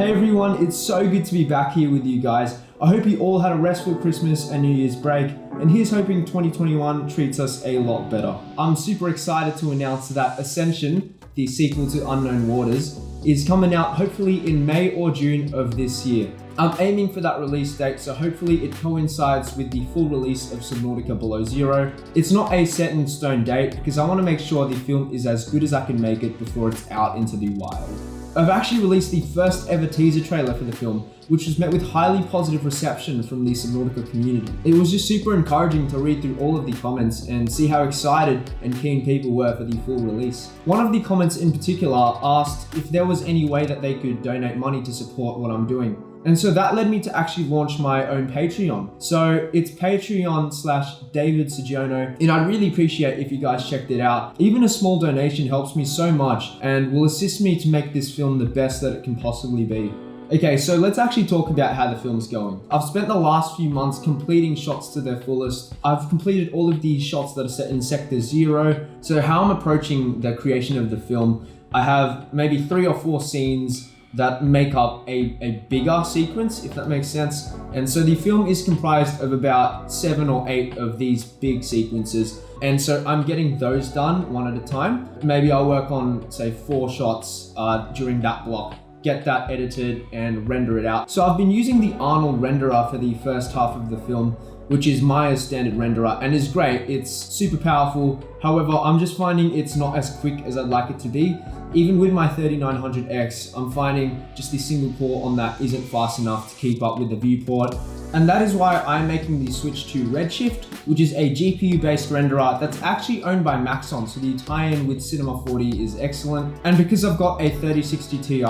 Hey everyone, it's so good to be back here with you guys. I hope you all had a restful Christmas and New Year's break, and here's hoping 2021 treats us a lot better. I'm super excited to announce that Ascension, the sequel to Unknown Waters, is coming out hopefully in May or June of this year. I'm aiming for that release date, so hopefully it coincides with the full release of Subnautica Below Zero. It's not a set in stone date because I want to make sure the film is as good as I can make it before it's out into the wild. I've actually released the first ever teaser trailer for the film, which was met with highly positive reception from the Subnautica community. It was just super encouraging to read through all of the comments and see how excited and keen people were for the full release. One of the comments in particular asked if there was any way that they could donate money to support what I'm doing. And so that led me to actually launch my own Patreon. So it's Patreon/David Sagiono, and I'd really appreciate if you guys checked it out. Even a small donation helps me so much and will assist me to make this film the best that it can possibly be. Okay, so let's actually talk about how the film's going. I've spent the last few months completing shots to their fullest. I've completed all of these shots that are set in Sector 0. So how I'm approaching the creation of the film, I have maybe 3 or 4 scenes that make up a bigger sequence, if that makes sense. And so the film is comprised of about 7 or 8 of these big sequences. And so I'm getting those done one at a time. Maybe I'll work on, say, 4 shots during that block, get that edited and render it out. So I've been using the Arnold renderer for the first half of the film, which is Maya's standard renderer and is great. It's super powerful. However, I'm just finding it's not as quick as I'd like it to be. Even with my 3900X, I'm finding just the single core on that isn't fast enough to keep up with the viewport. And that is why I'm making the switch to Redshift, which is a GPU-based renderer that's actually owned by Maxon, so the tie-in with Cinema 4D is excellent. And because I've got a 3060 Ti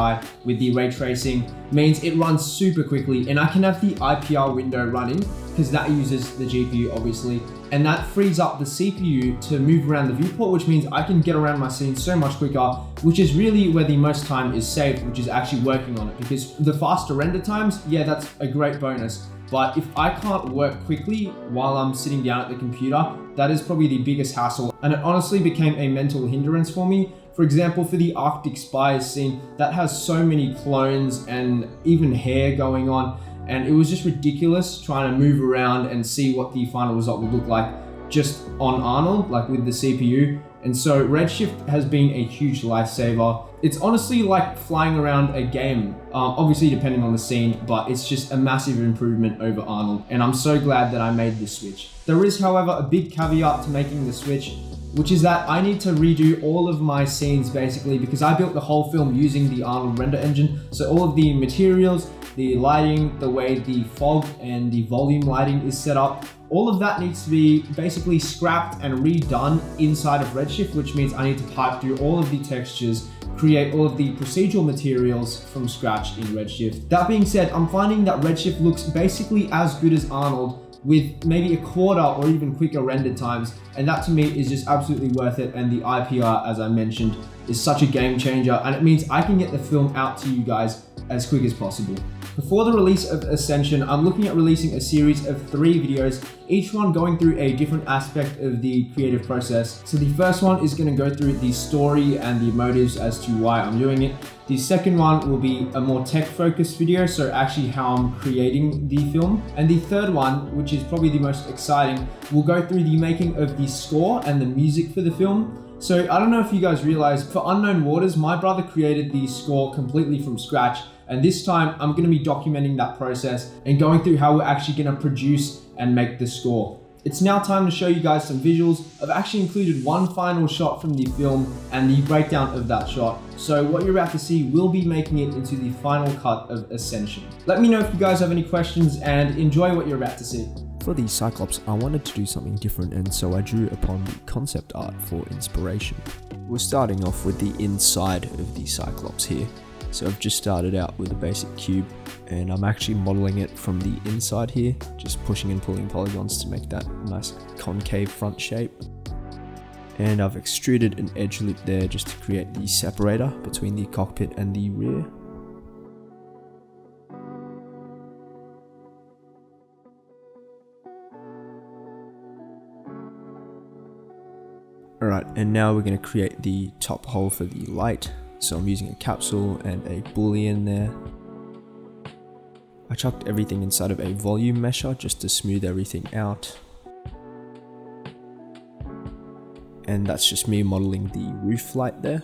with the ray tracing, means it runs super quickly, and I can have the IPR window running, because that uses the GPU obviously, and that frees up the CPU to move around the viewport, which means I can get around my scene so much quicker, which is really where the most time is saved, which is actually working on it. Because the faster render times, yeah, that's a great bonus. But if I can't work quickly while I'm sitting down at the computer, that is probably the biggest hassle. And it honestly became a mental hindrance for me. For example, for the Arctic Spires scene, that has so many clones and even hair going on. And it was just ridiculous trying to move around and see what the final result would look like just on Arnold, like with the CPU. And so Redshift has been a huge lifesaver. It's honestly like flying around a game, obviously depending on the scene, but it's just a massive improvement over Arnold. And I'm so glad that I made this switch. There is, however, a big caveat to making the switch, which is that I need to redo all of my scenes basically because I built the whole film using the Arnold render engine. So all of the materials, the lighting, the way the fog and the volume lighting is set up, all of that needs to be basically scrapped and redone inside of Redshift, which means I need to pipe through all of the textures, create all of the procedural materials from scratch in Redshift. That being said, I'm finding that Redshift looks basically as good as Arnold with maybe a quarter or even quicker render times. And that to me is just absolutely worth it. And the IPR, as I mentioned, is such a game changer. And it means I can get the film out to you guys as quick as possible. Before the release of Ascension, I'm looking at releasing a series of 3 videos, each one going through a different aspect of the creative process. So the first one is going to go through the story and the motives as to why I'm doing it. The second one will be a more tech-focused video, so actually how I'm creating the film. And the third one, which is probably the most exciting, will go through the making of the score and the music for the film. So I don't know if you guys realize, for Unknown Waters, my brother created the score completely from scratch. And this time I'm going to be documenting that process and going through how we're actually going to produce and make the score. It's now time to show you guys some visuals. I've actually included one final shot from the film and the breakdown of that shot. So what you're about to see will be making it into the final cut of Ascension. Let me know if you guys have any questions and enjoy what you're about to see. For the Cyclops, I wanted to do something different, and so I drew upon the concept art for inspiration. We're starting off with the inside of the Cyclops here. So I've just started out with a basic cube, and I'm actually modeling it from the inside here, just pushing and pulling polygons to make that nice concave front shape. And I've extruded an edge loop there just to create the separator between the cockpit and the rear. Alright, and now we're going to create the top hole for the light. So I'm using a capsule and a boolean there. I chucked everything inside of a volume mesher just to smooth everything out. And that's just me modeling the roof light there.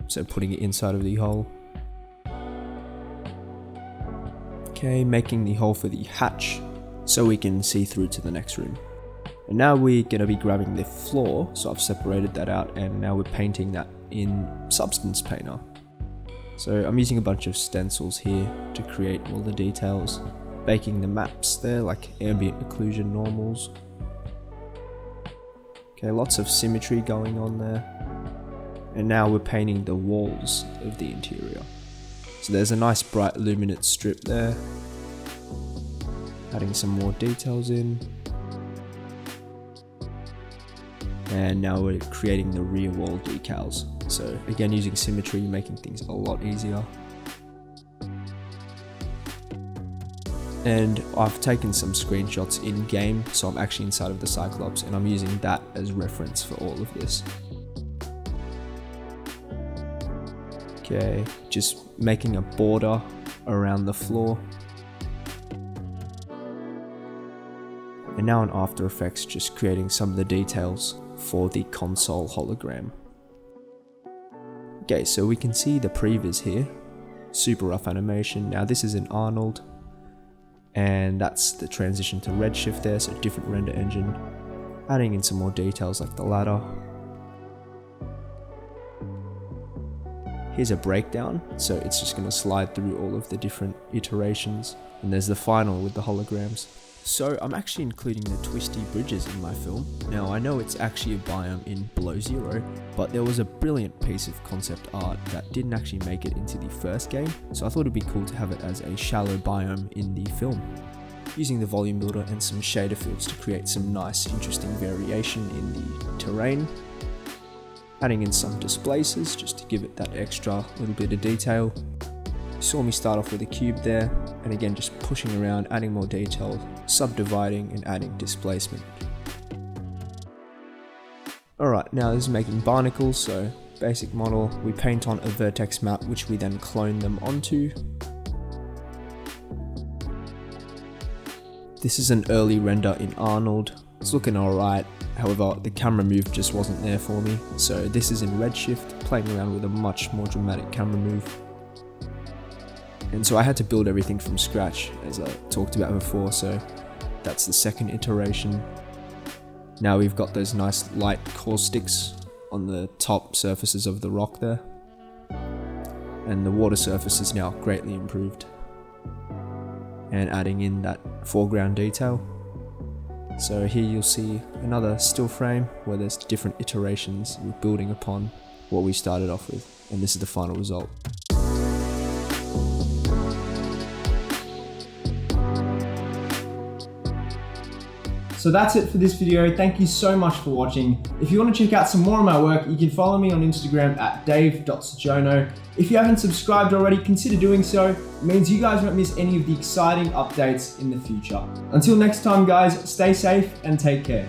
So putting it inside of the hole. Okay, making the hole for the hatch so we can see through to the next room. And now we're going to be grabbing the floor, so I've separated that out and now we're painting that in Substance Painter. So I'm using a bunch of stencils here to create all the details, baking the maps there like ambient occlusion normals. Okay, lots of symmetry going on there. And now we're painting the walls of the interior. So there's a nice bright luminous strip there. Adding some more details in. And now we're creating the rear wall decals. So again, using symmetry, making things a lot easier. And I've taken some screenshots in game, so I'm actually inside of the Cyclops and I'm using that as reference for all of this. Okay, just making a border around the floor. And now in After Effects, just creating some of the details for the console hologram. Okay, so we can see the previs here. Super rough animation. Now this is in Arnold. And that's the transition to Redshift there, so different render engine. Adding in some more details like the ladder. Here's a breakdown, so it's just going to slide through all of the different iterations. And there's the final with the holograms. So I'm actually including the twisty bridges in my film. Now I know it's actually a biome in Below Zero, but there was a brilliant piece of concept art that didn't actually make it into the first game, so I thought it'd be cool to have it as a shallow biome in the film. Using the volume builder and some shader fields to create some nice interesting variation in the terrain. Adding in some displacers just to give it that extra little bit of detail. You saw me start off with a cube there, and again just pushing around, adding more detail, subdividing and adding displacement. Alright, now this is making barnacles, so basic model, we paint on a vertex map which we then clone them onto. This is an early render in Arnold. It's looking alright, however the camera move just wasn't there for me, so this is in Redshift, playing around with a much more dramatic camera move. And so I had to build everything from scratch, as I talked about before, so that's the second iteration. Now we've got those nice light caustics on the top surfaces of the rock there. And the water surface is now greatly improved. And adding in that foreground detail. So here you'll see another still frame where there's different iterations we're building upon what we started off with. And this is the final result. So that's it for this video. Thank you so much for watching. If you want to check out some more of my work, you can follow me on Instagram at dave.sojono. If you haven't subscribed already, consider doing so. It means you guys won't miss any of the exciting updates in the future. Until next time guys, stay safe and take care.